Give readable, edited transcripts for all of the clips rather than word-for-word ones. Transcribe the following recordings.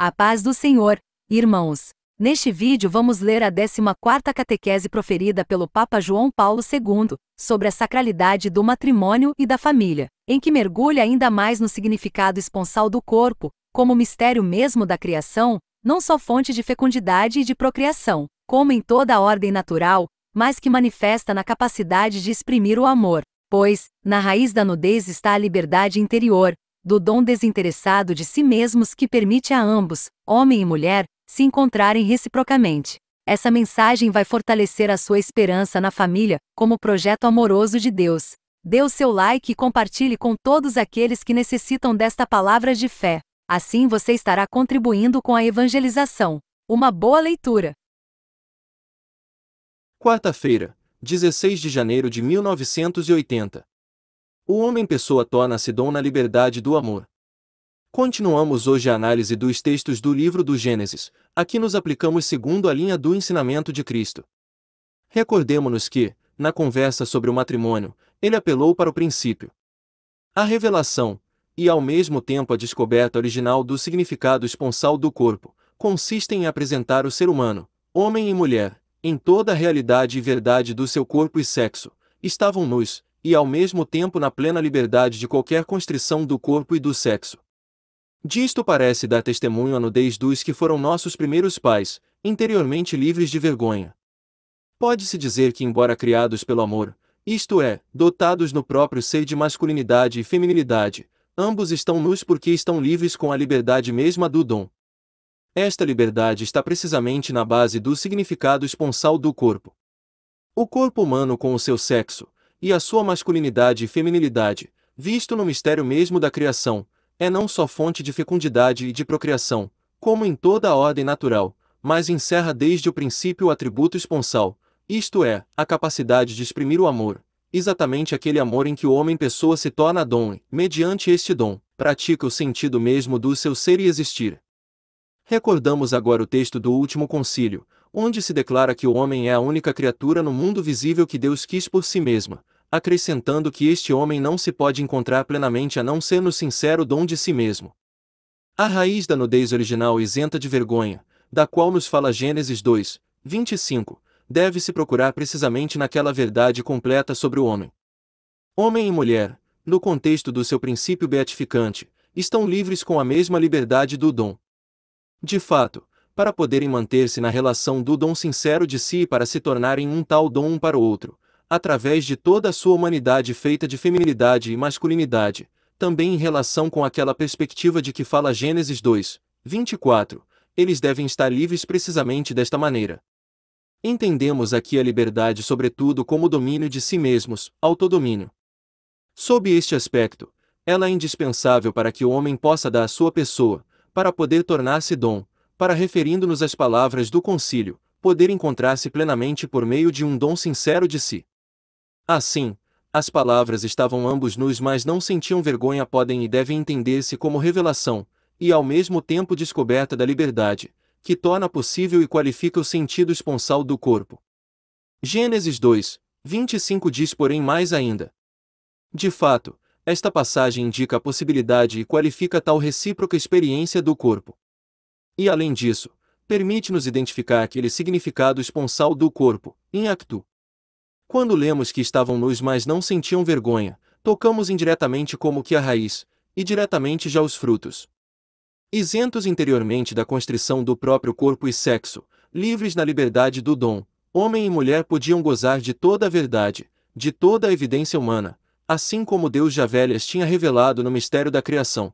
A paz do Senhor, irmãos. Neste vídeo vamos ler a 14ª catequese proferida pelo Papa João Paulo II, sobre a sacralidade do matrimônio e da família, em que mergulha ainda mais no significado esponsal do corpo, como mistério mesmo da criação, não só fonte de fecundidade e de procriação, como em toda a ordem natural, mas que manifesta na capacidade de exprimir o amor, pois, na raiz da nudez está a liberdade interior, do dom desinteressado de si mesmos que permite a ambos, homem e mulher, se encontrarem reciprocamente. Essa mensagem vai fortalecer a sua esperança na família, como projeto amoroso de Deus. Dê o seu like e compartilhe com todos aqueles que necessitam desta palavra de fé. Assim você estará contribuindo com a evangelização. Uma boa leitura! Quarta-feira, 16 de janeiro de 1980. O homem-pessoa torna-se dom na liberdade do amor. Continuamos hoje a análise dos textos do livro do Gênesis. Aqui nos aplicamos segundo a linha do ensinamento de Cristo. Recordemo-nos que, na conversa sobre o matrimônio, ele apelou para o princípio. A revelação, e ao mesmo tempo a descoberta original do significado esponsal do corpo, consistem em apresentar o ser humano, homem e mulher, em toda a realidade e verdade do seu corpo e sexo, estavam nus, e ao mesmo tempo na plena liberdade de qualquer constrição do corpo e do sexo. Disto parece dar testemunho a nudez dos que foram nossos primeiros pais, interiormente livres de vergonha. Pode-se dizer que, embora criados pelo amor, isto é, dotados no próprio ser de masculinidade e feminilidade, ambos estão nus porque estão livres com a liberdade mesma do dom. Esta liberdade está precisamente na base do significado esponsal do corpo. O corpo humano com o seu sexo, e a sua masculinidade e feminilidade, visto no mistério mesmo da criação, é não só fonte de fecundidade e de procriação, como em toda a ordem natural, mas encerra desde o princípio o atributo esponsal, isto é, a capacidade de exprimir o amor, exatamente aquele amor em que o homem-pessoa se torna dom e, mediante este dom, pratica o sentido mesmo do seu ser e existir. Recordamos agora o texto do último concílio, onde se declara que o homem é a única criatura no mundo visível que Deus quis por si mesma, acrescentando que este homem não se pode encontrar plenamente a não ser no sincero dom de si mesmo. A raiz da nudez original isenta de vergonha, da qual nos fala Gênesis 2, 25, deve-se procurar precisamente naquela verdade completa sobre o homem. Homem e mulher, no contexto do seu princípio beatificante, estão livres com a mesma liberdade do dom. De fato, para poderem manter-se na relação do dom sincero de si e para se tornarem um tal dom um para o outro, através de toda a sua humanidade feita de feminilidade e masculinidade, também em relação com aquela perspectiva de que fala Gênesis 2, 24, eles devem estar livres precisamente desta maneira. Entendemos aqui a liberdade sobretudo como domínio de si mesmos, autodomínio. Sob este aspecto, ela é indispensável para que o homem possa dar a sua pessoa, para poder tornar-se dom, para referindo-nos às palavras do concílio, poder encontrar-se plenamente por meio de um dom sincero de si. Assim, as palavras estavam ambos nus mas não sentiam vergonha podem e devem entender-se como revelação, e ao mesmo tempo descoberta da liberdade, que torna possível e qualifica o sentido esponsal do corpo. Gênesis 2, 25 diz porém mais ainda. De fato, esta passagem indica a possibilidade e qualifica tal recíproca experiência do corpo. E além disso, permite-nos identificar aquele significado esponsal do corpo, in actu. Quando lemos que estavam nus mas não sentiam vergonha, tocamos indiretamente como que a raiz, e diretamente já os frutos. Isentos interiormente da constrição do próprio corpo e sexo, livres na liberdade do dom, homem e mulher podiam gozar de toda a verdade, de toda a evidência humana, assim como Deus já velhas tinha revelado no mistério da criação.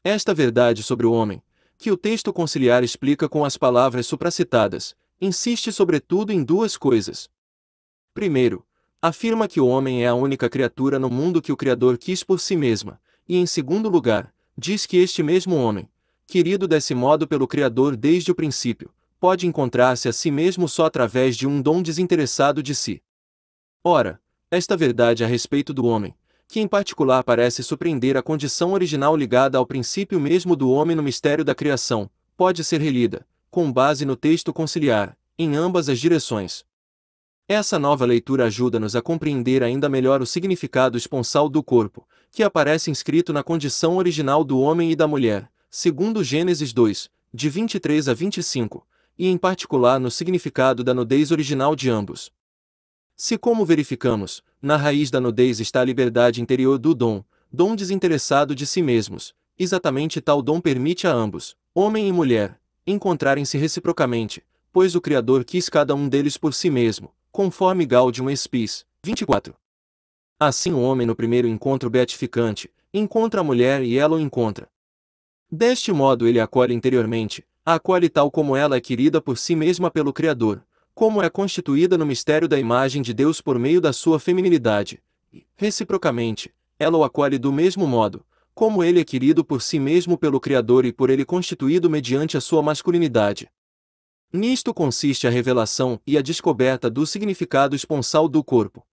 Esta verdade sobre o homem, que o texto conciliar explica com as palavras supracitadas, insiste sobretudo em duas coisas. Primeiro, afirma que o homem é a única criatura no mundo que o Criador quis por si mesma, e em segundo lugar, diz que este mesmo homem, querido desse modo pelo Criador desde o princípio, pode encontrar-se a si mesmo só através de um dom desinteressado de si. Ora, esta verdade a respeito do homem, que em particular parece surpreender a condição original ligada ao princípio mesmo do homem no mistério da criação, pode ser relida, com base no texto conciliar, em ambas as direções. Essa nova leitura ajuda-nos a compreender ainda melhor o significado esponsal do corpo, que aparece inscrito na condição original do homem e da mulher, segundo Gênesis 2, de 23 a 25, e em particular no significado da nudez original de ambos. Se, como verificamos, na raiz da nudez está a liberdade interior do dom desinteressado de si mesmos, exatamente tal dom permite a ambos, homem e mulher, encontrarem-se reciprocamente, pois o Criador quis cada um deles por si mesmo, conforme Gaudium Spes, 24. Assim o homem no primeiro encontro beatificante, encontra a mulher e ela o encontra. Deste modo ele a acolhe interiormente, a acolhe tal como ela é querida por si mesma pelo Criador, como é constituída no mistério da imagem de Deus por meio da sua feminilidade, e, reciprocamente, ela o acolhe do mesmo modo, como ele é querido por si mesmo pelo Criador e por ele constituído mediante a sua masculinidade. Nisto consiste a revelação e a descoberta do significado esponsal do corpo.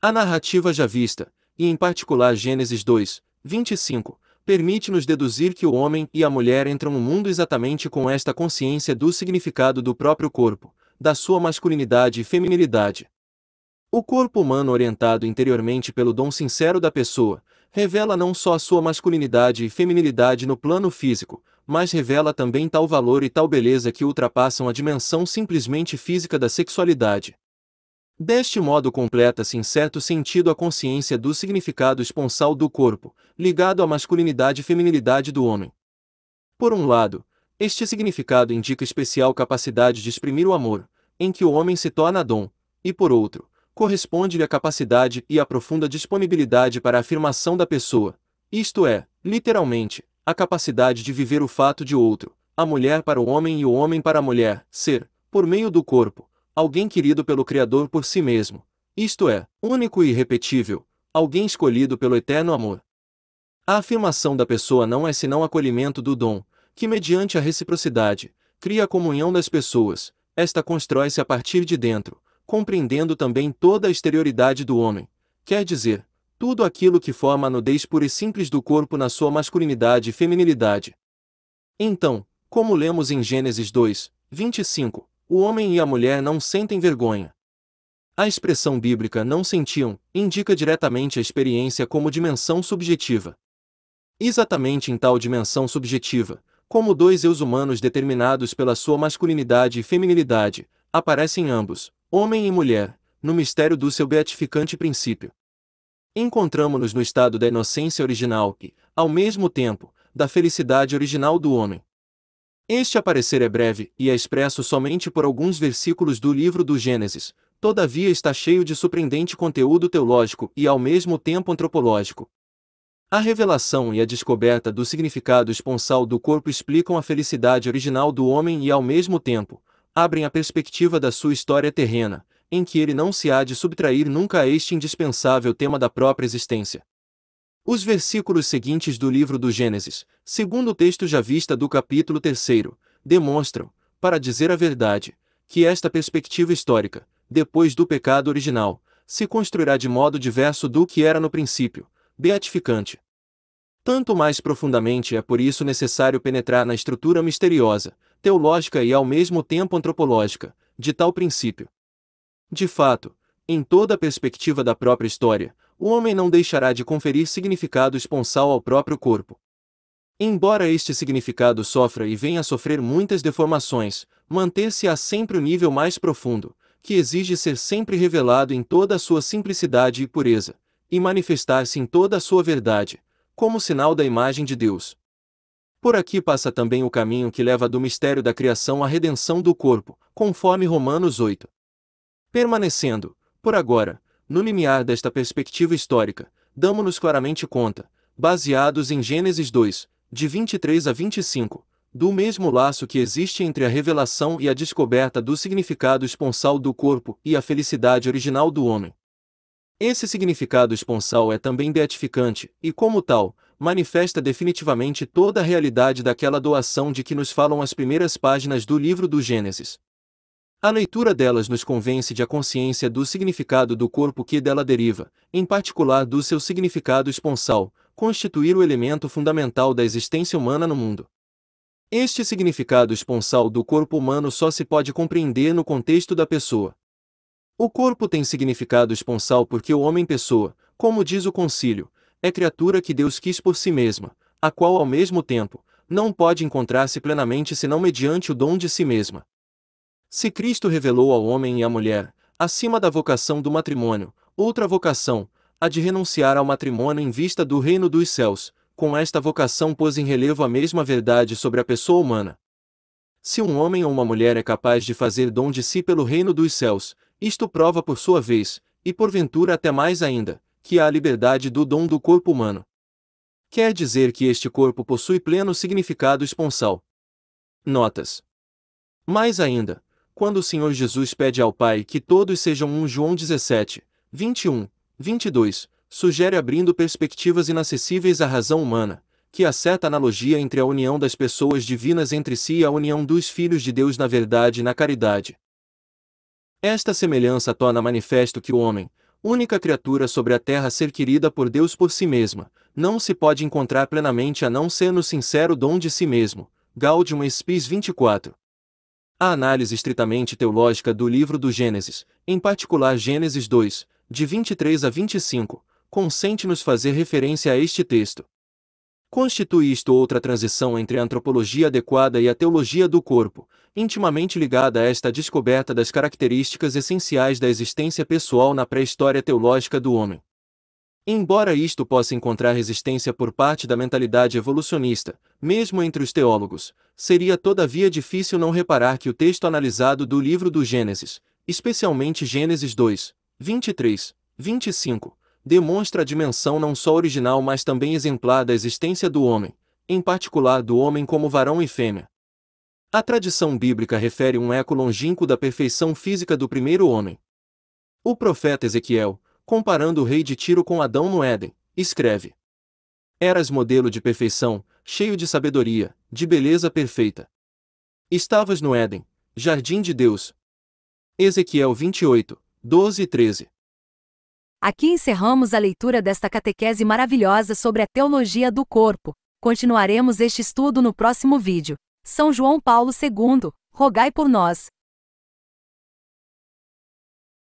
A narrativa já vista, e em particular Gênesis 2, 25, permite-nos deduzir que o homem e a mulher entram no mundo exatamente com esta consciência do significado do próprio corpo, da sua masculinidade e feminilidade. O corpo humano orientado interiormente pelo dom sincero da pessoa, revela não só a sua masculinidade e feminilidade no plano físico, mas revela também tal valor e tal beleza que ultrapassam a dimensão simplesmente física da sexualidade. Deste modo completa-se em certo sentido a consciência do significado esponsal do corpo, ligado à masculinidade e feminilidade do homem. Por um lado, este significado indica especial capacidade de exprimir o amor, em que o homem se torna dom, e por outro, corresponde-lhe a capacidade e a profunda disponibilidade para a afirmação da pessoa, isto é, literalmente, a capacidade de viver o fato de outro, a mulher para o homem e o homem para a mulher, ser, por meio do corpo, alguém querido pelo Criador por si mesmo, isto é, único e irrepetível, alguém escolhido pelo eterno amor. A afirmação da pessoa não é senão acolhimento do dom, que mediante a reciprocidade, cria a comunhão das pessoas, esta constrói-se a partir de dentro, compreendendo também toda a exterioridade do homem, quer dizer, tudo aquilo que forma a nudez pura e simples do corpo na sua masculinidade e feminilidade. Então, como lemos em Gênesis 2, 25, o homem e a mulher não sentem vergonha. A expressão bíblica não sentiam indica diretamente a experiência como dimensão subjetiva. Exatamente em tal dimensão subjetiva, como dois eus humanos determinados pela sua masculinidade e feminilidade, aparecem ambos, homem e mulher, no mistério do seu beatificante princípio. Encontramo-nos no estado da inocência original e, ao mesmo tempo, da felicidade original do homem. Este aparecer é breve e é expresso somente por alguns versículos do livro do Gênesis, todavia está cheio de surpreendente conteúdo teológico e ao mesmo tempo antropológico. A revelação e a descoberta do significado esponsal do corpo explicam a felicidade original do homem e ao mesmo tempo, abrem a perspectiva da sua história terrena, em que ele não se há de subtrair nunca a este indispensável tema da própria existência. Os versículos seguintes do livro do Gênesis, segundo o texto já vista do capítulo 3, demonstram, para dizer a verdade, que esta perspectiva histórica, depois do pecado original, se construirá de modo diverso do que era no princípio, beatificante. Tanto mais profundamente é por isso necessário penetrar na estrutura misteriosa, teológica e ao mesmo tempo antropológica, de tal princípio. De fato, em toda a perspectiva da própria história, o homem não deixará de conferir significado esponsal ao próprio corpo. Embora este significado sofra e venha a sofrer muitas deformações, manter-se-á sempre o nível mais profundo, que exige ser sempre revelado em toda a sua simplicidade e pureza, e manifestar-se em toda a sua verdade, como sinal da imagem de Deus. Por aqui passa também o caminho que leva do mistério da criação à redenção do corpo, conforme Romanos 8. Permanecendo, por agora, no limiar desta perspectiva histórica, damo-nos claramente conta, baseados em Gênesis 2, de 23 a 25, do mesmo laço que existe entre a revelação e a descoberta do significado esponsal do corpo e a felicidade original do homem. Esse significado esponsal é também beatificante, e como tal, manifesta definitivamente toda a realidade daquela doação de que nos falam as primeiras páginas do livro do Gênesis. A leitura delas nos convence de a consciência do significado do corpo que dela deriva, em particular do seu significado esponsal, constituir o elemento fundamental da existência humana no mundo. Este significado esponsal do corpo humano só se pode compreender no contexto da pessoa. O corpo tem significado esponsal porque o homem-pessoa, como diz o concílio, é criatura que Deus quis por si mesma, a qual ao mesmo tempo, não pode encontrar-se plenamente senão mediante o dom de si mesma. Se Cristo revelou ao homem e à mulher, acima da vocação do matrimônio, outra vocação, a de renunciar ao matrimônio em vista do reino dos céus, com esta vocação pôs em relevo a mesma verdade sobre a pessoa humana. Se um homem ou uma mulher é capaz de fazer dom de si pelo reino dos céus, isto prova por sua vez, e porventura até mais ainda, que há a liberdade do dom do corpo humano. Quer dizer que este corpo possui pleno significado esponsal. Notas. Mais ainda, quando o Senhor Jesus pede ao Pai que todos sejam um, João 17, 21, 22, sugere abrindo perspectivas inacessíveis à razão humana, que há certa analogia entre a união das pessoas divinas entre si e a união dos filhos de Deus na verdade e na caridade. Esta semelhança torna manifesto que o homem, única criatura sobre a terra a ser querida por Deus por si mesma, não se pode encontrar plenamente a não ser no sincero dom de si mesmo. Gaudium Spes 24. A análise estritamente teológica do livro do Gênesis, em particular Gênesis 2, de 23 a 25, consente-nos fazer referência a este texto. Constitui isto outra transição entre a antropologia adequada e a teologia do corpo, intimamente ligada a esta descoberta das características essenciais da existência pessoal na pré-história teológica do homem. Embora isto possa encontrar resistência por parte da mentalidade evolucionista, mesmo entre os teólogos, seria todavia difícil não reparar que o texto analisado do livro do Gênesis, especialmente Gênesis 2, 23, 25, demonstra a dimensão não só original mas também exemplar da existência do homem, em particular do homem como varão e fêmea. A tradição bíblica refere um eco longínquo da perfeição física do primeiro homem. O profeta Ezequiel, comparando o rei de Tiro com Adão no Éden, escreve: Eras modelo de perfeição, cheio de sabedoria, de beleza perfeita. Estavas no Éden, jardim de Deus. Ezequiel 28, 12 e 13. Aqui encerramos a leitura desta catequese maravilhosa sobre a teologia do corpo. Continuaremos este estudo no próximo vídeo. São João Paulo II, rogai por nós.